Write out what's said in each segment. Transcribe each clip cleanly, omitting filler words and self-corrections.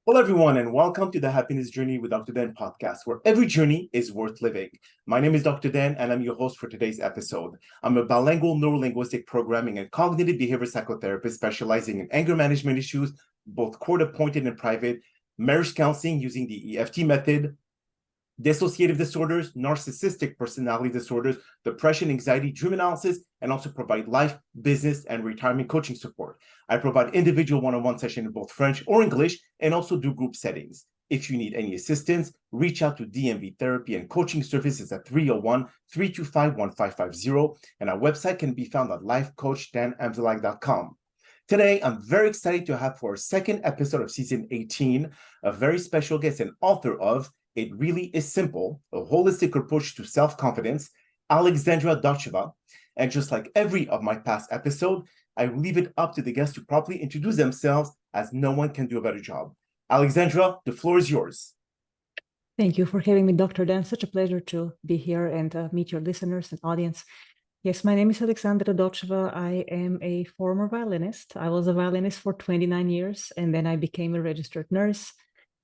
Hello, everyone, and welcome to the Happiness Journey with Dr. Dan podcast, where every journey is worth living. My name is Dr. Dan, and I'm your host for today's episode. I'm a bilingual neurolinguistic programming and cognitive behavior psychotherapist specializing in anger management issues, both court-appointed and private, marriage counseling using the Ep2 method, dissociative disorders, narcissistic personality disorders, depression, anxiety, dream analysis, and also provide life, business, and retirement coaching support. I provide individual one-on-one sessions in both French or English, and also do group settings. If you need any assistance, reach out to DMV Therapy and Coaching Services at 301-325-1550, and our website can be found at lifecoachdanamzalak.com. Today, I'm very excited to have for our second episode of season 18, a very special guest and author of It Really Is Simple, a holistic approach to self-confidence, Alexandra Dotcheva. And just like every of my past episodes, I will leave it up to the guests to properly introduce themselves, as no one can do a better job. Alexandra, the floor is yours. Thank you for having me, Dr. Dan. Such a pleasure to be here and meet your listeners and audience. Yes, my name is Alexandra Dotcheva. I am a former violinist. I was a violinist for 29 years, and then I became a registered nurse.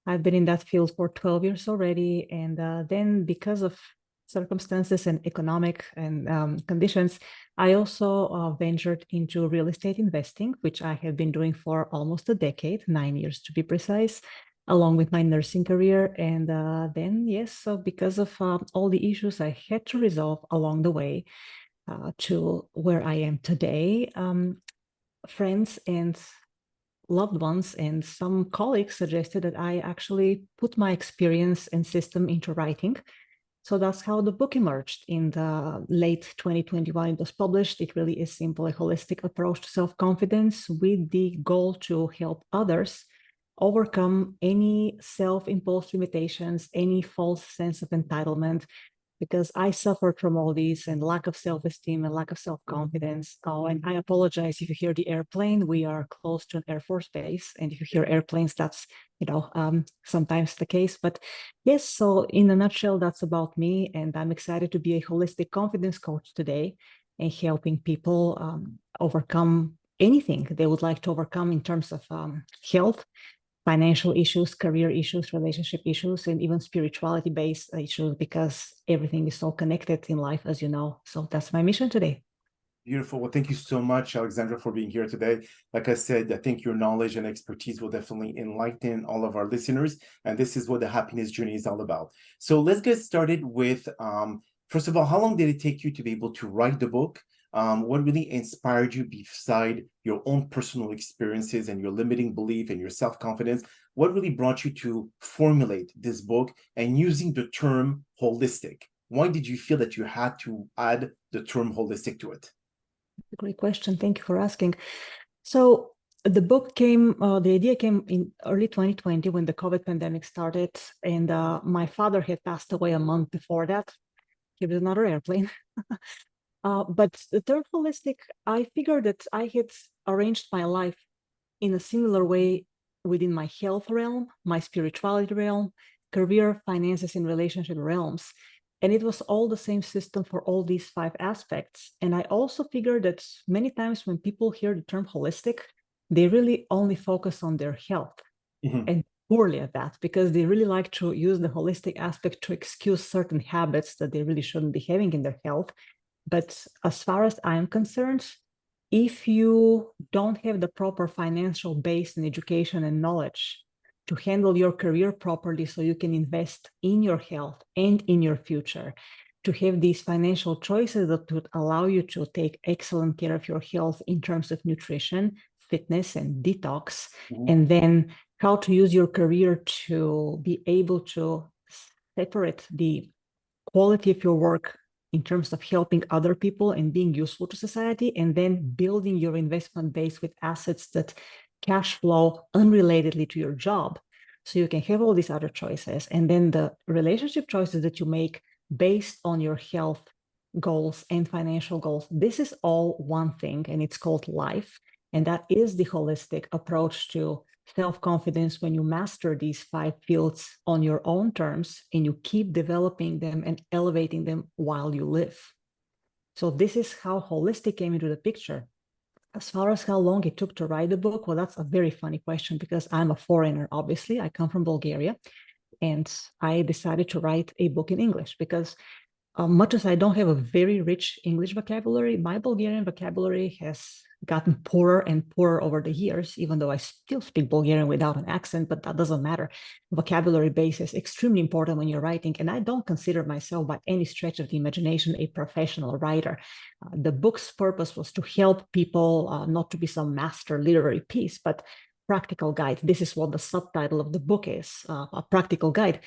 I've been in that field for 12 years already. And then because of circumstances and economic and conditions, I also ventured into real estate investing, which I have been doing for almost a decade, 9 years to be precise, along with my nursing career. And then, yes, so because of all the issues I had to resolve along the way to where I am today, friends and loved ones and some colleagues suggested that I actually put my experience and system into writing. So that's how the book emerged in the late 2021. It was published. It really is simple, a holistic approach to self-confidence with the goal to help others overcome any self-imposed limitations, any false sense of entitlement, because I suffered from all these and lack of self-esteem and lack of self-confidence. Oh, and I apologize if you hear the airplane. We are close to an Air Force base, and if you hear airplanes, that's sometimes the case. But yes, so in a nutshell, that's about me, and I'm excited to be a holistic confidence coach today and helping people overcome anything they would like to overcome in terms of health, financial issues, career issues, relationship issues, and even spirituality-based issues, because everything is so connected in life, as you know. So that's my mission today. Beautiful. Well, thank you so much, Alexandra, for being here today. Like I said, I think your knowledge and expertise will definitely enlighten all of our listeners. And this is what the happiness journey is all about. So let's get started with, first of all, how long did it take you to be able to write the book? What really inspired you beside your own personal experiences and your limiting belief and your self-confidence? What really brought you to formulate this book and using the term holistic? Why did you feel that you had to add the term holistic to it? Great question. Thank you for asking. So the book came, the idea came in early 2020 when the COVID pandemic started, and my father had passed away a month before that. He was another airplane. But the term holistic, I figured that I had arranged my life in a similar way within my health realm, my spirituality realm, career, finances, and relationship realms. And it was all the same system for all these 5 aspects. And I also figured that many times when people hear the term holistic, they really only focus on their health and poorly at that, because they really like to use the holistic aspect to excuse certain habits that they really shouldn't be having in their health. But as far as I'm concerned, if you don't have the proper financial base and education and knowledge to handle your career properly so you can invest in your health and in your future, to have these financial choices that would allow you to take excellent care of your health in terms of nutrition, fitness, and detox, and then how to use your career to be able to separate the quality of your work in terms of helping other people and being useful to society, and then building your investment base with assets that cash flow unrelatedly to your job. So you can have all these other choices. And then the relationship choices that you make based on your health goals and financial goals. This is all one thing, and it's called life. And that is the holistic approach to self-confidence when you master these 5 fields on your own terms and you keep developing them and elevating them while you live. So this is how holistic came into the picture. As far as how long it took to write the book, well, that's a very funny question because I'm a foreigner, obviously. I come from Bulgaria, and I decided to write a book in English because much as I don't have a very rich English vocabulary, my Bulgarian vocabulary has gotten poorer and poorer over the years, even though I still speak Bulgarian without an accent, but that doesn't matter. Vocabulary base is extremely important when you're writing, and I don't consider myself by any stretch of the imagination a professional writer. The book's purpose was to help people, not to be some master literary piece, but practical guide. This is what the subtitle of the book is, a practical guide.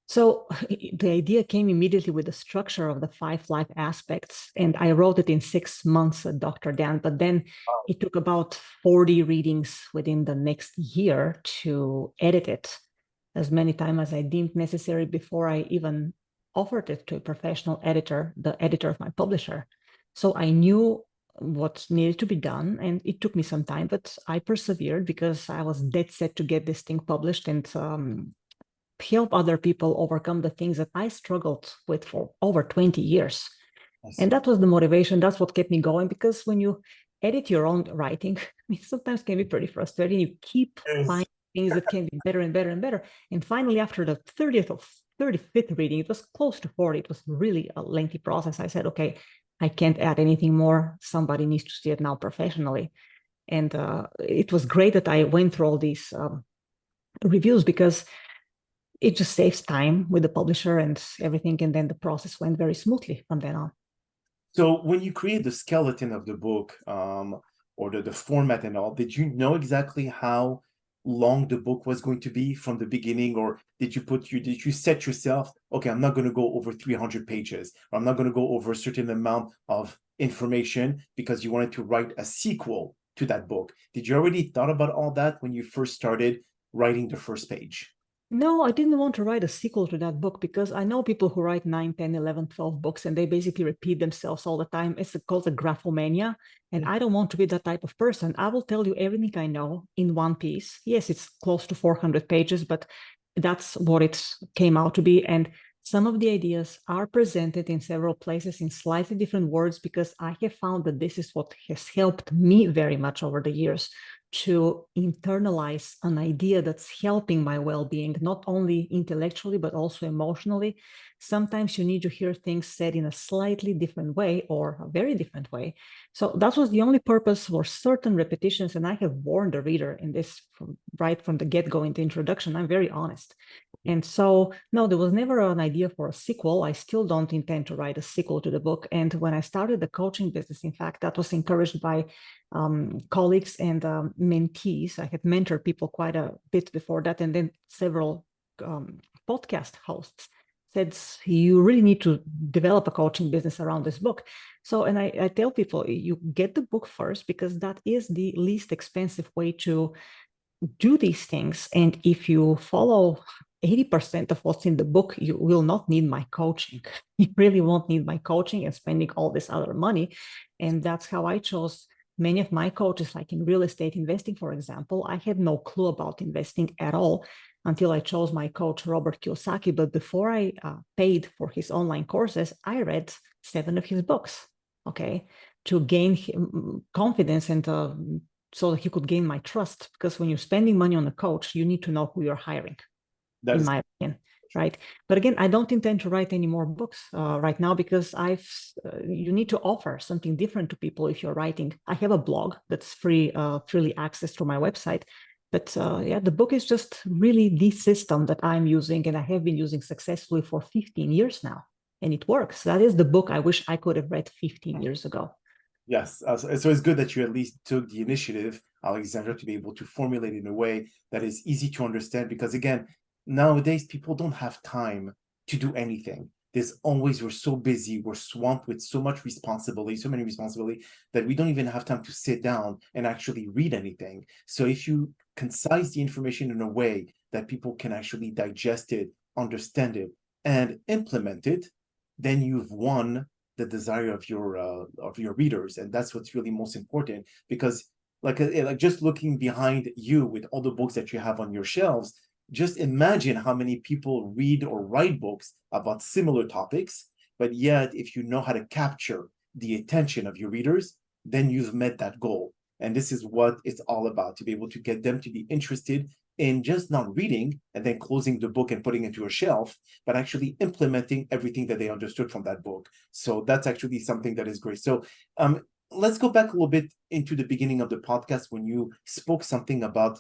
So the idea came immediately with the structure of the 5 life aspects, and I wrote it in 6 months, Dr. Dan, but then it took about 40 readings within the next year to edit it as many times as I deemed necessary before I even offered it to a professional editor, the editor of my publisher. So I knew what needed to be done, and it took me some time, but I persevered because I was dead set to get this thing published and help other people overcome the things that I struggled with for over 20 years. And that was the motivation. That's what kept me going, because when you edit your own writing, it sometimes can be pretty frustrating. You keep finding things that can be better and better and better. And finally, after the 30th or 35th reading, it was close to 40. It was really a lengthy process. I said, okay, I can't add anything more. Somebody needs to see it now professionally. And it was great that I went through all these reviews, because it just saves time with the publisher and everything. And then the process went very smoothly from then on. So when you create the skeleton of the book, or the format and all, did you know exactly how long the book was going to be from the beginning? Or did you set yourself, okay, I'm not going to go over 300 pages, or I'm not going to go over a certain amount of information because you wanted to write a sequel to that book? Did you already thought about all that when you first started writing the first page? No, I didn't want to write a sequel to that book, because I know people who write 9, 10, 11, 12 books, and they basically repeat themselves all the time. It's called a graphomania. And I don't want to be that type of person. I will tell you everything I know in one piece. Yes, it's close to 400 pages, but that's what it came out to be. And some of the ideas are presented in several places in slightly different words, because I have found that this is what has helped me very much over the years to internalize an idea that's helping my well-being, not only intellectually, but also emotionally. Sometimes you need to hear things said in a slightly different way, or a very different way. So that was the only purpose for certain repetitions. And I have warned the reader in this right from the get-go in the introduction. I'm very honest. And so, no, there was never an idea for a sequel. I still don't intend to write a sequel to the book. And when I started the coaching business, in fact, that was encouraged by colleagues and mentees. I had mentored people quite a bit before that. And then several podcast hosts said, you really need to develop a coaching business around this book. So, and I tell people, you get the book first, because that is the least expensive way to do these things. And if you follow 80% of what's in the book, you will not need my coaching. You really won't need my coaching and spending all this other money. And that's how I chose many of my coaches, like in real estate investing, for example. I had no clue about investing at all until I chose my coach, Robert Kiyosaki. But before I paid for his online courses, I read 7 of his books, okay, to gain confidence and so that he could gain my trust. Because when you're spending money on a coach, you need to know who you're hiring, in my opinion, right? But again, I don't intend to write any more books right now, because you need to offer something different to people if you're writing. I have a blog that's freely accessed through my website. But yeah, the book is just really the system that I'm using, and I have been using successfully for 15 years now. And it works. That is the book I wish I could have read 15 years ago. Yes. So it's good that you at least took the initiative, Alexandra, to be able to formulate in a way that is easy to understand. Because again, nowadays people don't have time to do anything. We're so busy, we're swamped with so much responsibility, so many responsibility, that we don't even have time to sit down and actually read anything. So if you concise the information in a way that people can actually digest it, understand it, and implement it, then you've won the desire of your readers. And that's what's really most important. Because like just looking behind you with all the books that you have on your shelves, just imagine how many people read or write books about similar topics. But yet, if you know how to capture the attention of your readers, then you've met that goal. And this is what it's all about, to be able to get them to be interested in just not reading and then closing the book and putting it to a shelf, but actually implementing everything that they understood from that book. So that's actually something that is great. So let's go back a little bit into the beginning of the podcast when you spoke something about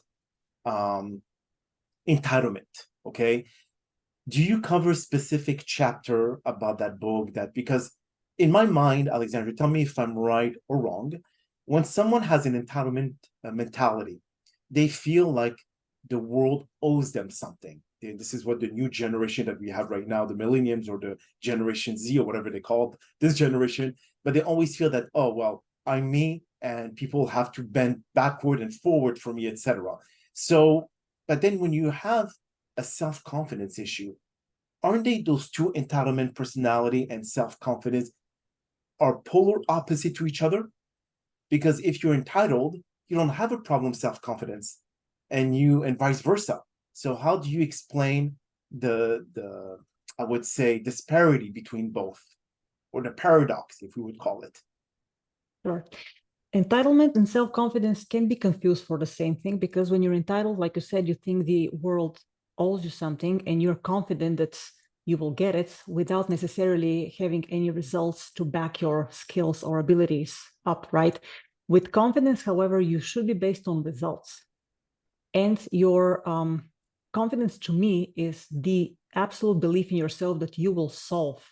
entitlement, okay? Do you cover a specific chapter about that book? That because in my mind, Alexandra, tell me if I'm right or wrong, when someone has an entitlement mentality, they feel like the world owes them something. This is what the new generation that we have right now, the millennials or the Generation Z or whatever they call this generation, but they always feel that, oh, well, I'm me and people have to bend backward and forward for me, etc. So, but then when you have a self-confidence issue, aren't they those two, entitlement personality and self-confidence, are polar opposite to each other? Because if you're entitled, you don't have a problem self-confidence, and vice versa. So how do you explain the I would say disparity between both, or the paradox, if we would call it? Sure. Entitlement and self-confidence can be confused for the same thing, because when you're entitled, like you said, you think the world owes you something and you're confident that you will get it without necessarily having any results to back your skills or abilities up, right? With confidence, however, you should be based on results. And your confidence, to me, is the absolute belief in yourself that you will solve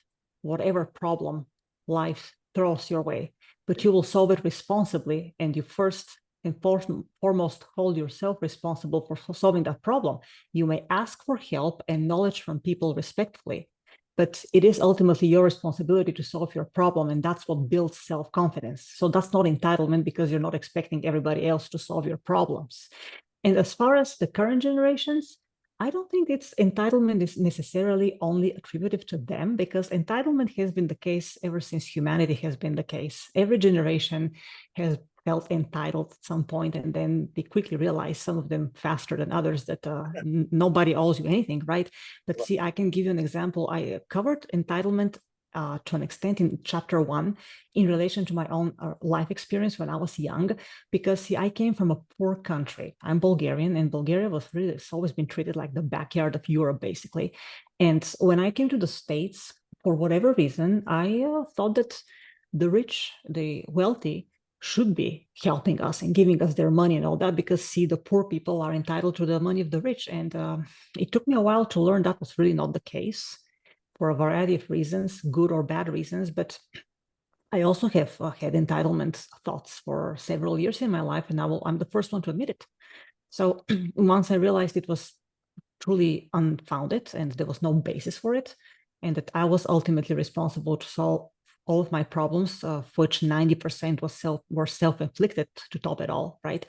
whatever problem life throws your way, but you will solve it responsibly, and you first and foremost hold yourself responsible for solving that problem. You may ask for help and knowledge from people respectfully, but it is ultimately your responsibility to solve your problem, and that's what builds self-confidence. So that's not entitlement, because you're not expecting everybody else to solve your problems. And as far as the current generations, I don't think it's entitlement is necessarily only attributive to them, because entitlement has been the case ever since humanity has been the case. Every generation has felt entitled at some point, and then they quickly realize, some of them faster than others, that nobody owes you anything, right? But see, I can give you an example. I covered entitlement to an extent in chapter 1 in relation to my own life experience when I was young, because see, I came from a poor country. I'm Bulgarian, and Bulgaria was really, it's always been treated like the backyard of Europe, basically. And when I came to the States, for whatever reason, I thought that the rich, the wealthy, should be helping us and giving us their money and all that, because see, the poor people are entitled to the money of the rich. And it took me a while to learn that was really not the case, for a variety of reasons, good or bad reasons. But I also have had entitlement thoughts for several years in my life, and I'm the first one to admit it. So once I realized it was truly unfounded and there was no basis for it, and that I was ultimately responsible to solve all of my problems, of which 90% were self-inflicted to top it all, right?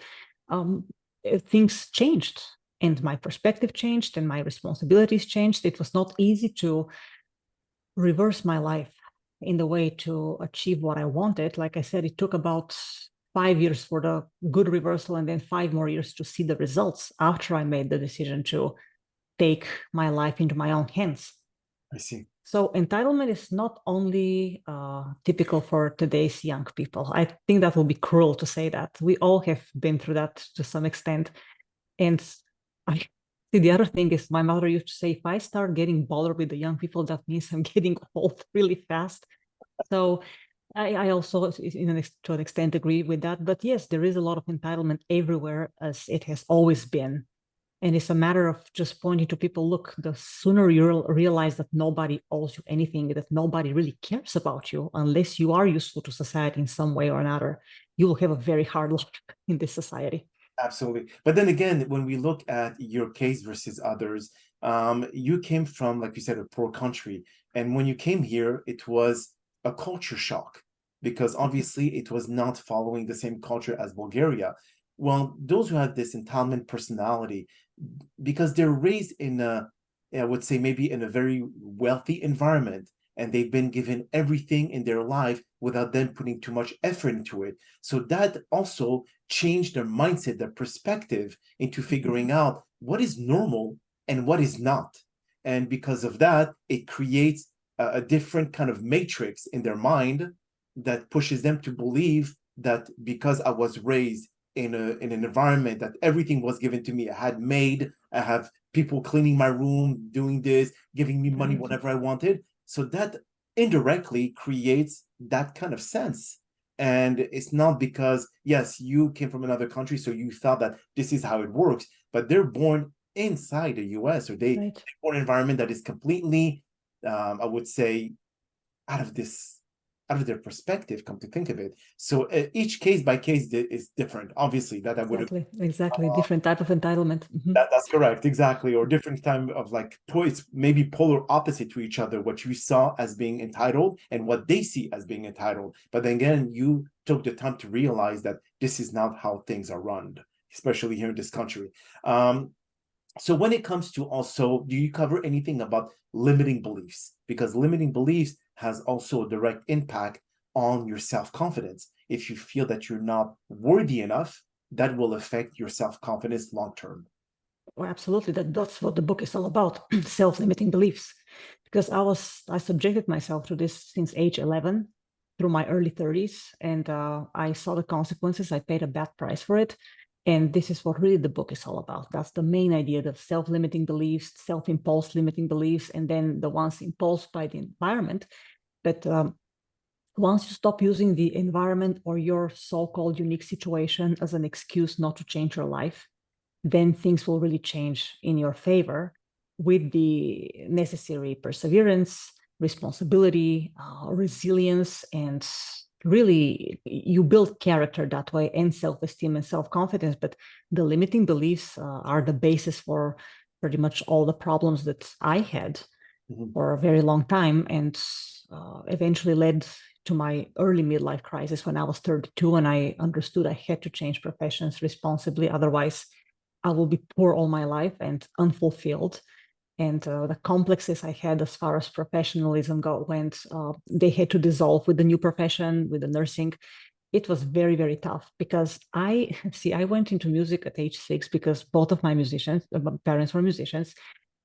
Things changed, and my perspective changed, and my responsibilities changed. It was not easy to reverse my life in the way to achieve what I wanted. Like I said, it took about 5 years for the good reversal, and then 5 more years to see the results after I made the decision to take my life into my own hands. I see. So entitlement is not only typical for today's young people. I think that will be cruel to say that. We all have been through that to some extent. And I see, the other thing is, my mother used to say, if I start getting bothered with the young people, that means I'm getting old really fast. So I also, to an extent, agree with that. But yes, there is a lot of entitlement everywhere, as it has always been. And it's a matter of just pointing to people, look, the sooner you realize that nobody owes you anything, that nobody really cares about you, unless you are useful to society in some way or another, you will have a very hard life in this society. Absolutely. But then again, when we look at your case versus others, you came from, like you said, a poor country. And when you came here, it was a culture shock, because obviously it was not following the same culture as Bulgaria. Well, those who have this entitlement personality, because they're raised in I would say maybe in a very wealthy environment, and they've been given everything in their life without them putting too much effort into it. So that also changed their mindset, their perspective into figuring out what is normal and what is not. And because of that, it creates a different kind of matrix in their mind that pushes them to believe that because I was raised in an environment that everything was given to me. I had maid, I have people cleaning my room, doing this, giving me money whenever I wanted. So that indirectly creates that kind of sense. And it's not because, yes, you came from another country, so you thought that this is how it works, but they're born inside the US, or they're born in an environment that is completely, I would say, out of their perspective, come to think of it. So each case by case is different. Obviously, that I would have exactly different type of entitlement. that's correct, exactly, or different time of like it's maybe polar opposite to each other, what you saw as being entitled and what they see as being entitled. But then again, you took the time to realize that this is not how things are run, especially here in this country. So when it comes to also, do you cover anything about limiting beliefs? Because limiting beliefs has also a direct impact on your self-confidence. If you feel that you're not worthy enough, that will affect your self-confidence long-term. Well, absolutely. That's what the book is all about, self-limiting beliefs. Because I subjected myself to this since age 11 through my early 30s, and I saw the consequences. I paid a bad price for it. And this is what really the book is all about. That's the main idea, the self-limiting beliefs, self-imposed limiting beliefs, and then the ones imposed by the environment. But once you stop using the environment or your so-called unique situation as an excuse not to change your life, then things will really change in your favor with the necessary perseverance, responsibility, resilience, and really you build character that way, and self-esteem and self-confidence. But the limiting beliefs are the basis for pretty much all the problems that I had for a very long time, and eventually led to my early midlife crisis when I was 32, and I understood I had to change professions responsibly. Otherwise, I will be poor all my life and unfulfilled. And the complexes I had as far as professionalism went, they had to dissolve with the new profession, with the nursing. It was very, very tough because I went into music at age 6 because both of my parents were musicians.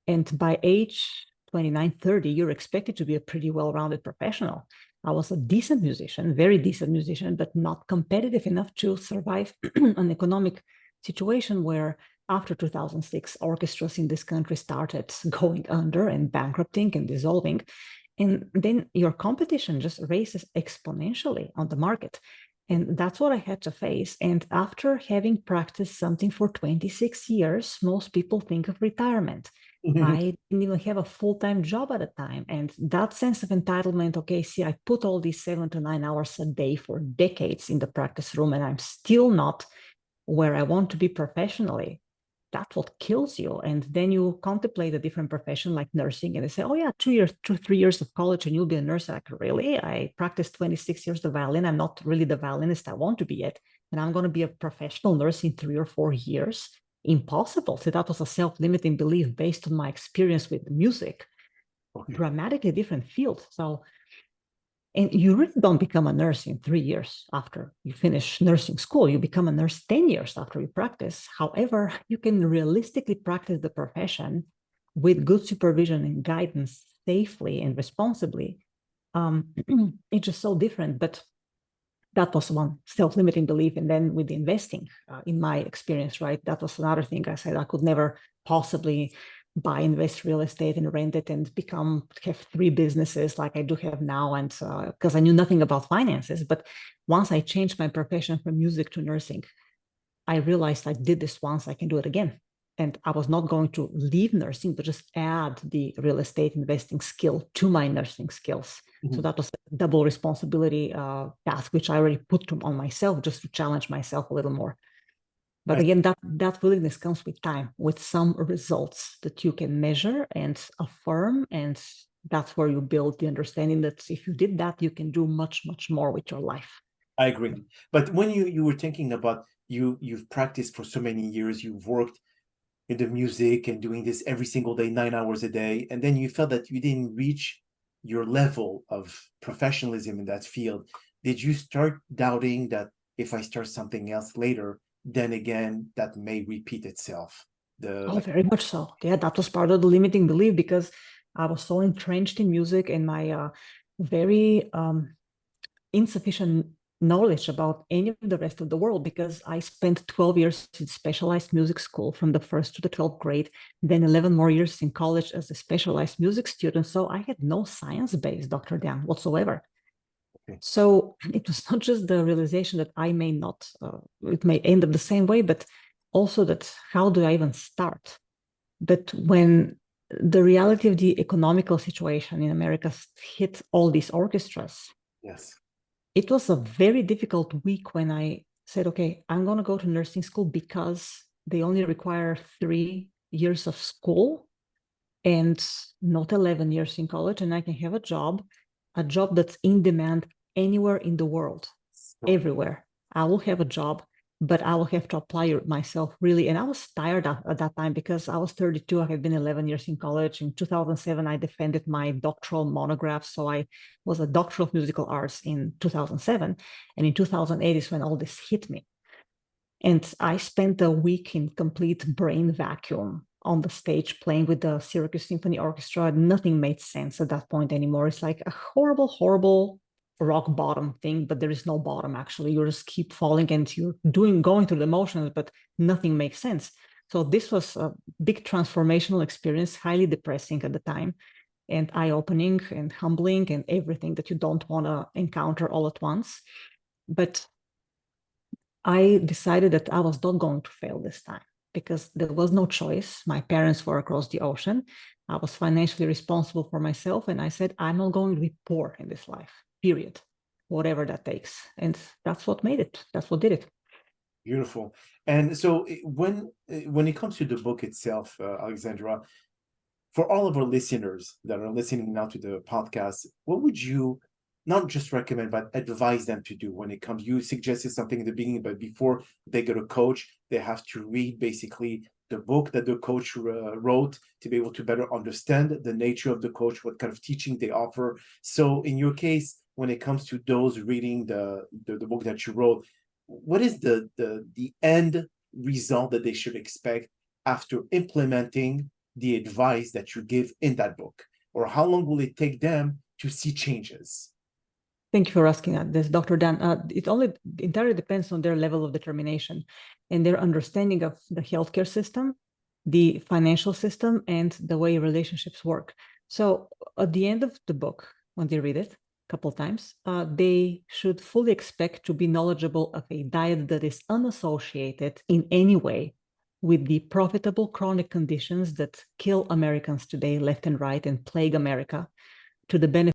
And by age 29, 30, you're expected to be a pretty well-rounded professional. I was a decent musician, very decent musician, but not competitive enough to survive an economic situation where after 2006, orchestras in this country started going under and bankrupting and dissolving. And then your competition just raises exponentially on the market. And that's what I had to face. And after having practiced something for 26 years, most people think of retirement. I didn't even have a full-time job at the time. And that sense of entitlement, okay, see, I put all these 7 to 9 hours a day for decades in the practice room, and I'm still not where I want to be professionally. That's what kills you. And then you contemplate a different profession like nursing, and they say, oh yeah, 3 years of college and you'll be a nurse. Like, really? I practiced 26 years the violin. I'm not really the violinist I want to be yet. And I'm going to be a professional nurse in 3 or 4 years. Impossible. So that was a self-limiting belief based on my experience with music. Okay. Dramatically different field. So, and you really don't become a nurse in 3 years after you finish nursing school. You become a nurse 10 years after you practice. However, you can realistically practice the profession with good supervision and guidance safely and responsibly. It's just so different. But that was one self-limiting belief. And then with the investing, in my experience, right, that was another thing. I said I could never possibly invest real estate and rent it and have 3 businesses like I do have now. And because I knew nothing about finances. But once I changed my profession from music to nursing, I realized I did this once, I can do it again. And I was not going to leave nursing, but just add the real estate investing skill to my nursing skills. Mm-hmm. So that was a double responsibility task, which I already put on myself just to challenge myself a little more. But again, that willingness comes with time, with some results that you can measure and affirm. And that's where you build the understanding that if you did that, you can do much, much more with your life. I agree. But when you were thinking about you've practiced for so many years, you've worked in the music and doing this every single day, 9 hours a day, and then you felt that you didn't reach your level of professionalism in that field. Did you start doubting that if I start something else later, then again, that may repeat itself? Very much so. Yeah, that was part of the limiting belief because I was so entrenched in music and my very insufficient knowledge about any of the rest of the world because I spent 12 years in specialized music school from the first to the 12th grade, then 11 more years in college as a specialized music student. So I had no science base, Dr. Dan, whatsoever. Okay. So it was not just the realization that I may not, it may end up the same way, but also that how do I even start? But when the reality of the economical situation in America hit all these orchestras, yes, it was a very difficult week when I said, okay, I'm going to go to nursing school because they only require 3 years of school and not 11 years in college, and I can have a job that's in demand anywhere in the world, everywhere. I will have a job, but I will have to apply myself really. And I was tired at that time because I was 32. I had been 11 years in college. In 2007, I defended my doctoral monograph. So I was a doctor of musical arts in 2007. And in 2008 is when all this hit me. And I spent a week in complete brain vacuum on the stage playing with the Syracuse Symphony Orchestra. Nothing made sense at that point anymore. It's like a horrible, horrible rock bottom thing, but there is no bottom actually. You just keep falling and you're going through the motions, but nothing makes sense. So this was a big transformational experience, highly depressing at the time, and eye-opening and humbling and everything that you don't want to encounter all at once. But I decided that I was not going to fail this time because there was no choice. My parents were across the ocean. I was financially responsible for myself. And I said, I'm not going to be poor in this life, period, whatever that takes. And that's what made it. That's what did it. Beautiful. And so when it comes to the book itself, Alexandra, for all of our listeners that are listening now to the podcast, what would you not just recommend, but advise them to do when it comes? You suggested something in the beginning, but before they get a coach, they have to read basically the book that the coach wrote to be able to better understand the nature of the coach, what kind of teaching they offer. So in your case, when it comes to those reading the book that you wrote, what is the end result that they should expect after implementing the advice that you give in that book? Or how long will it take them to see changes? Thank you for asking that, this, Dr. Dan. It entirely depends on their level of determination and their understanding of the healthcare system, the financial system, and the way relationships work. So at the end of the book, when they read it a couple of times, they should fully expect to be knowledgeable of a diet that is unassociated in any way with the profitable chronic conditions that kill Americans today, left and right, and plague America, to the benefit